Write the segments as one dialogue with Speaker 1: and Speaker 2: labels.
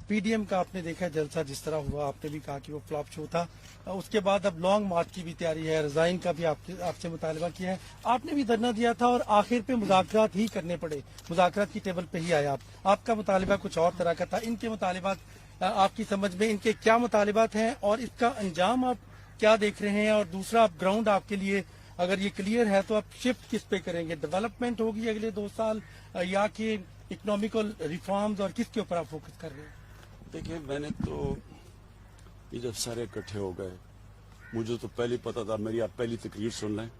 Speaker 1: PDM का आपने देखा जलसा जिस तरह हुआ, आपने भी कहा कि वो फ्लॉप शो था। उसके बाद अब लॉन्ग मार्च की भी तैयारी है, रिजाइन का भी आपसे मुतालबा किया है, आपने भी धरना दिया था और आखिर पे मुज़ाकरात ही करने पड़े, मुज़ाकरात की टेबल पे ही आए आप। आपका मुतालबा कुछ और तरह का था, इनके मुतालबात आपकी समझ में इनके क्या मुतालबात हैं और इसका अंजाम आप क्या देख रहे हैं? और दूसरा ग्राउंड आपके लिए अगर ये क्लियर है तो आप शिफ्ट किस पे करेंगे? डेवलपमेंट होगी अगले 2 साल या कि इकोनॉमिकल रिफॉर्म्स, और किसके ऊपर आप फोकस कर रहे हैं?
Speaker 2: देखिए, मैंने तो ये जब सारे इकट्ठे हो गए, मुझे तो पहले पता था। मेरी आप पहली तकरीर सुन लें।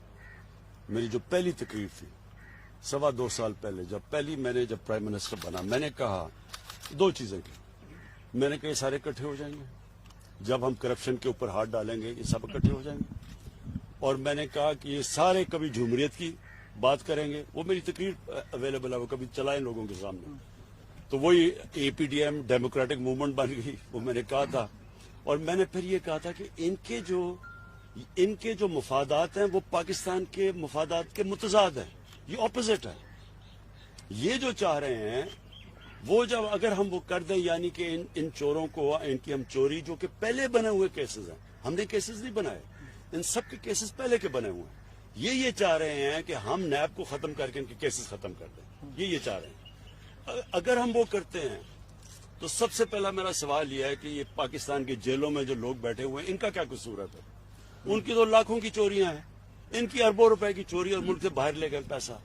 Speaker 2: मेरी जो पहली तकरीर थी 2.25 साल पहले, जब प्राइम मिनिस्टर बना, मैंने कहा 2 चीजें की। मैंने कहा ये सारे इकट्ठे हो जाएंगे, जब हम करप्शन के ऊपर हाथ डालेंगे ये सब इकट्ठे हो जाएंगे। और मैंने कहा कि ये सारे कभी जमहूरियत की बात करेंगे। वो मेरी तकरीर अवेलेबल है, वो कभी चलाएं लोगों के सामने। तो वही एपीडीएम डेमोक्रेटिक मूवमेंट बन गई, वो मैंने कहा था। और मैंने फिर ये कहा था कि इनके जो मफादात हैं वो पाकिस्तान के मफादात के मुतजाद हैं, ये ऑपोजिट है। ये जो चाह रहे हैं वो जब अगर हम वो कर दें, यानी कि इन चोरों को, इनकी हम चोरी, जो कि पहले बने हुए केसेस हैं, हमने केसेस नहीं बनाए, इन सब के केसेस पहले के बने हुए हैं। ये चाह रहे हैं कि हम नैब को खत्म करके इनके केसेस खत्म कर दें, ये चाह रहे हैं। अगर हम वो करते हैं तो सबसे पहला मेरा सवाल यह है कि ये पाकिस्तान की जेलों में जो लोग बैठे हुए हैं, इनका क्या कसूर है? उनकी तो लाखों की चोरियां हैं, इनकी अरबों रुपए की चोरी, और मुल्क से बाहर ले गए पैसा।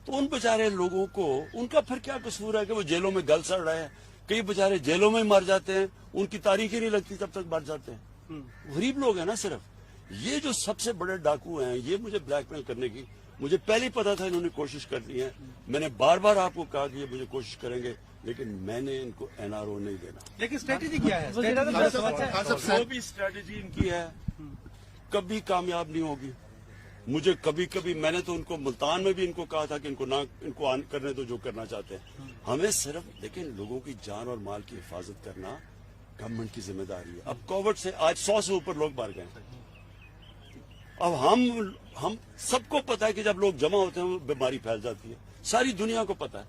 Speaker 2: तो उन बेचारे लोगों को उनका फिर क्या कसूर है कि वो जेलों में गल सड़ रहे हैं? कई बेचारे जेलों में मर जाते हैं, उनकी तारीख ही नहीं लगती तब तक मर जाते हैं। गरीब लोग हैं ना सिर्फ। ये जो सबसे बड़े डाकू हैं, ये मुझे ब्लैकमेल करने की, मुझे पहले ही पता था इन्होंने कोशिश कर ली है। मैंने बार बार आपको कहा कि ये मुझे कोशिश करेंगे, लेकिन मैंने इनको एनआरओ नहीं देना।
Speaker 1: लेकिन स्ट्रेटेजी क्या है?
Speaker 2: जो भी स्ट्रेटेजी इनकी है कभी कामयाब नहीं होगी। मुझे कभी मैंने तो उनको मुल्तान में भी इनको कहा था कि इनको ऑन करने दो जो करना चाहते हैं। हमें सिर्फ लेकिन लोगों की जान और माल की हिफाजत करना गवर्नमेंट की जिम्मेदारी है। अब कोविड से आज 100 से ऊपर लोग मर गए। अब हम सबको पता है कि जब लोग जमा होते हैं बीमारी फैल जाती है, सारी दुनिया को पता है।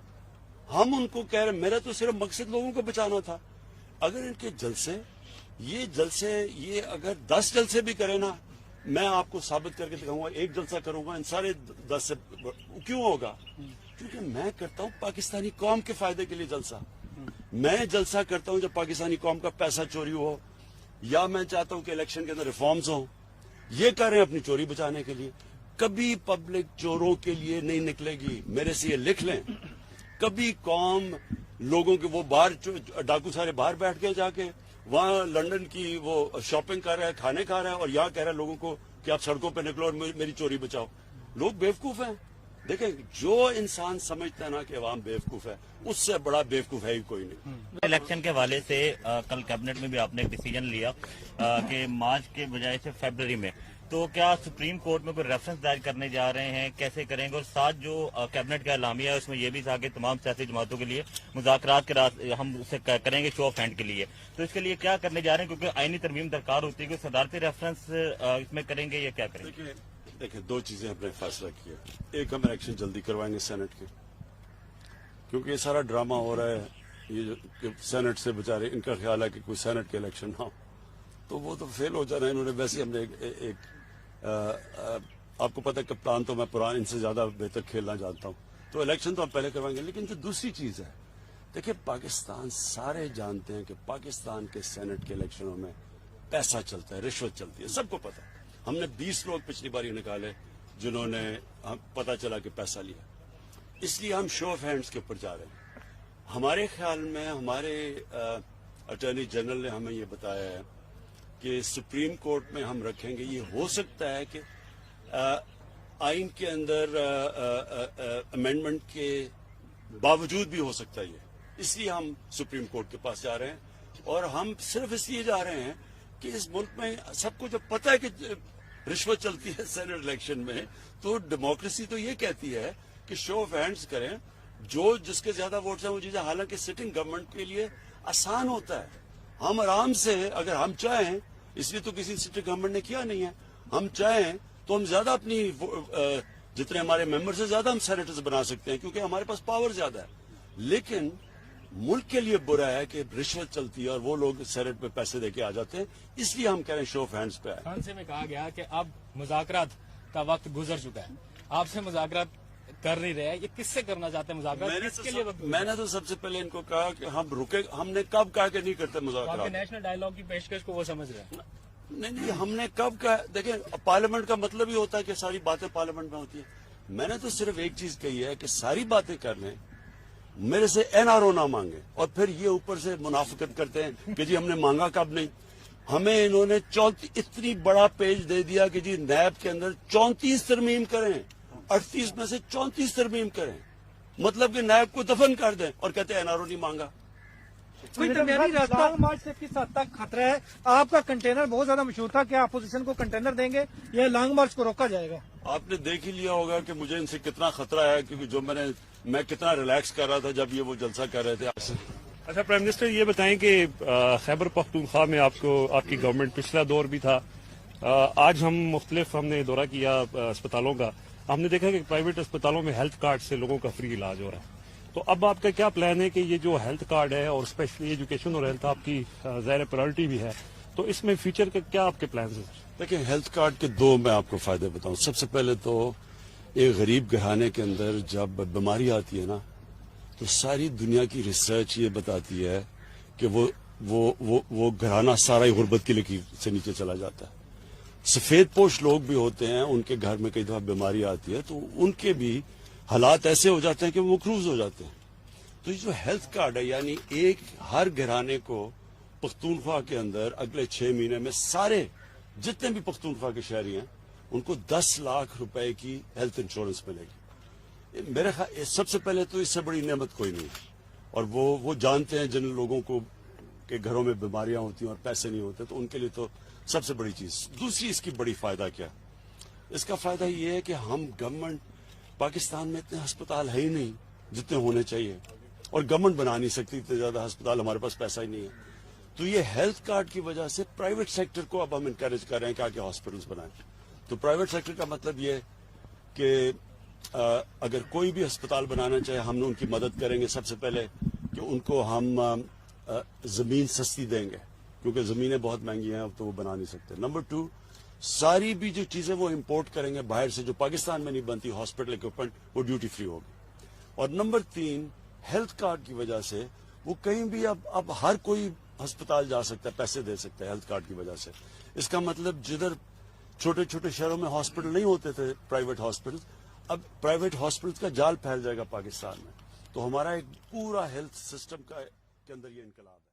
Speaker 2: हम उनको कह रहे, मेरा तो सिर्फ मकसद लोगों को बचाना था। अगर इनके जलसे ये अगर 10 जलसे भी करें ना, मैं आपको साबित करके दिखाऊंगा। 1 जलसा करूंगा, इन सारे 10 से क्यों होगा? क्योंकि मैं करता हूं पाकिस्तानी कौम के फायदे के लिए जलसा। मैं जलसा करता हूं जब पाकिस्तानी कौम का पैसा चोरी हो, या मैं चाहता हूं कि इलेक्शन के अंदर रिफॉर्म्स हो। ये कर रहे हैं अपनी चोरी बचाने के लिए। कभी पब्लिक चोरों के लिए नहीं निकलेगी, मेरे से ये लिख लें। कभी कौम लोगों के, वो बाहर डाकू सारे बाहर बैठ गए, जाके वहां लंदन की वो शॉपिंग कर रहा है, खाने खा रहा है, और यहाँ कह रहा है लोगों को कि आप सड़कों पे निकलो और मेरी चोरी बचाओ। लोग बेवकूफ हैं। देखें, जो इंसान समझता है ना कि अवाम बेवकूफ है, उससे बड़ा बेवकूफ है ही कोई नहीं।
Speaker 3: इलेक्शन के हवाले से कल कैबिनेट में भी आपने एक डिसीजन लिया कि मार्च के बजाय से फरवरी में, तो क्या सुप्रीम कोर्ट में कोई रेफरेंस दायर करने जा रहे हैं? कैसे करेंगे? और साथ जो कैबिनेट का एलामिया है उसमें यह भी था कि तमाम सियासी जमातों के लिए मुज़ाकरात के रास्ते हम उसे करेंगे शो ऑफ हैंड के लिए। तो इसके लिए क्या करने जा रहे हैं? क्योंकि आईनी तरमीम दरकार होती है कि सदारती रेफरेंस इसमें करेंगे या क्या करेंगे?
Speaker 2: देखिए 2 चीजें हमने फैसला किया। एक, हम इलेक्शन जल्दी करवाएंगे सेनेट के, क्योंकि ये सारा ड्रामा हो रहा है ये जो सेनेट से बेचारे, इनका ख्याल है कि कोई सेनेट के इलेक्शन ना हो तो वो तो फेल हो जाना है इन्होंने। वैसे हमने आपको पता है कप्तान तो मैं पुराना, इनसे ज्यादा बेहतर खेलना जानता हूं, तो इलेक्शन तो हम पहले करवाएंगे। लेकिन जो दूसरी चीज है, देखिए पाकिस्तान, सारे जानते हैं कि पाकिस्तान के सेनेट के इलेक्शनों में पैसा चलता है, रिश्वत चलती है, सबको पता है। हमने 20 लोग पिछली बारी निकाले जिन्होंने पता चला कि पैसा लिया, इसलिए हम शो ऑफ हैंड्स के ऊपर जा रहे हैं। हमारे ख्याल में हमारे अटॉर्नी जनरल ने हमें ये बताया है कि सुप्रीम कोर्ट में हम रखेंगे। ये हो सकता है कि आइन के अंदर अमेंडमेंट के बावजूद भी हो सकता है ये, इसलिए हम सुप्रीम कोर्ट के पास जा रहे हैं। और हम सिर्फ इसलिए जा रहे हैं कि इस मुल्क में सबको जब पता है कि रिश्वत चलती है सेनेट इलेक्शन में, तो डेमोक्रेसी तो ये कहती है कि शो ऑफ हैंड्स करें, जो जिसके ज्यादा वोट्स हैं वो चीजें, हालांकि सिटिंग गवर्नमेंट के लिए आसान होता है। हम आराम से, अगर हम चाहें, इसलिए तो किसी सिटिंग गवर्नमेंट ने किया नहीं है, हम चाहें तो हम ज्यादा अपनी जितने हमारे मेंबर से ज्यादा हम सेनेटर्स बना सकते हैं, क्योंकि हमारे पास पावर ज्यादा है। लेकिन मुल्क के लिए बुरा है कि रिश्वत चलती है और वो लोग सेनेट में पैसे देके आ जाते हैं, इसलिए हम कह रहे हैं शो ऑफ हैंड्स पे आए।
Speaker 4: फ्रांस में कहा गया कि अब मुज़ाकरात का वक्त गुजर चुका है, आपसे मुज़ाकरात कर नहीं रहे, ये किससे करना चाहते हैं मुज़ाकरात, किसके लिए वक्त?
Speaker 2: मैंने तो सबसे पहले इनको कहा कि हम रुके, हमने कब कहा कि नहीं करते
Speaker 4: आपके
Speaker 2: मुज़ाकरात?
Speaker 4: नेशनल डायलॉग की पेशकश को वो समझ रहे हैं।
Speaker 2: नहीं, हमने कब कहा? देखें, पार्लियामेंट का मतलब ही होता है कि सारी बातें पार्लियामेंट में होती है। मैंने तो सिर्फ एक चीज कही है कि सारी बातें कर लें, मेरे से एनआरओ ना मांगे, और फिर ये ऊपर से मुनाफिकत करते हैं कि जी हमने मांगा कब नहीं। हमें इन्होंने 34 इतनी बड़ा पेज दे दिया कि जी नैब के अंदर 34 तरमीम करें, 38 में से 34 तरमीम करें, मतलब कि नैब को दफन कर दें, और कहते हैं एनआरओ नहीं मांगा।
Speaker 1: कोई दरमियानी रास्ता लॉन्ग मार्च से किस हद तक खतरा है? आपका कंटेनर बहुत ज्यादा मशहूर था, क्या अपोजिशन को कंटेनर देंगे या लॉन्ग मार्च को रोका जाएगा?
Speaker 2: आपने देख ही लिया होगा कि मुझे इनसे कितना खतरा है, क्योंकि जो मैं कितना रिलैक्स कर रहा था जब ये वो जलसा कर रहे थे।
Speaker 5: अच्छा प्राइम मिनिस्टर, ये बताएं कि खैबर पख्तूनख्वा में आपकी गवर्नमेंट पिछला दौर भी था, आज हमने दौरा किया अस्पतालों का, हमने देखा कि प्राइवेट अस्पतालों में हेल्थ कार्ड से लोगों का फ्री इलाज हो रहा है। तो अब आपका क्या प्लान है कि ये जो हेल्थ कार्ड है और स्पेशली एजुकेशन और हेल्थ आपकी ज़ाहिर प्रायोरिटी भी है, तो इसमें फ्यूचर के क्या आपके प्लान है?
Speaker 2: देखिए, हेल्थ कार्ड के दो मैं आपको फायदे बताऊं। सबसे पहले तो एक गरीब घराने के अंदर जब बीमारी आती है ना, तो सारी दुनिया की रिसर्च ये बताती है कि वो घराना सारा ही गुर्बत की लकीर से नीचे चला जाता है। सफेद पोश लोग भी होते हैं, उनके घर में कई दफा बीमारी आती है तो उनके भी हालात ऐसे हो जाते हैं कि वो मकरूज हो जाते हैं। तो ये जो हेल्थ कार्ड है, यानी एक हर घराने को पख्तूनख्वा के अंदर अगले 6 महीने में सारे जितने भी पख्तूनख्वा के शहरी हैं उनको 10 लाख रुपए की हेल्थ इंश्योरेंस मिलेगी। मेरे ख्याल सबसे पहले तो इससे बड़ी नेमत कोई नहीं है, और वो जानते हैं जिन लोगों को के घरों में बीमारियां होती हैं और पैसे नहीं होते, तो उनके लिए तो सबसे बड़ी चीज। दूसरी इसकी बड़ी फायदा क्या? इसका फायदा ये है कि हम गवर्नमेंट, पाकिस्तान में इतने अस्पताल है ही नहीं जितने होने चाहिए, और गवर्नमेंट बना नहीं सकती इतने ज्यादा अस्पताल, हमारे पास पैसा ही नहीं है। तो ये हेल्थ कार्ड की वजह से प्राइवेट सेक्टर को अब हम इनकरेज कर रहे हैं कि आगे हॉस्पिटल्स बनाएं। तो प्राइवेट सेक्टर का मतलब ये कि अगर कोई भी अस्पताल बनाना चाहे, हम उनकी मदद करेंगे। सबसे पहले कि उनको हम जमीन सस्ती देंगे, क्योंकि जमीनें बहुत महंगी हैं, अब तो वो बना नहीं सकते। नंबर 2, सारी भी जो चीजें वो इंपोर्ट करेंगे बाहर से जो पाकिस्तान में नहीं बनती, हॉस्पिटल इक्विपमेंट, वो ड्यूटी फ्री होगी। और नंबर 3, हेल्थ कार्ड की वजह से वो कहीं भी अब हर कोई अस्पताल जा सकता है, पैसे दे सकता है हेल्थ कार्ड की वजह से। इसका मतलब जिधर छोटे छोटे शहरों में हॉस्पिटल नहीं होते थे, प्राइवेट हॉस्पिटल, अब प्राइवेट हॉस्पिटल का जाल फैल जाएगा पाकिस्तान में। तो हमारा एक पूरा हेल्थ सिस्टम के अंदर ये इनकलाब है।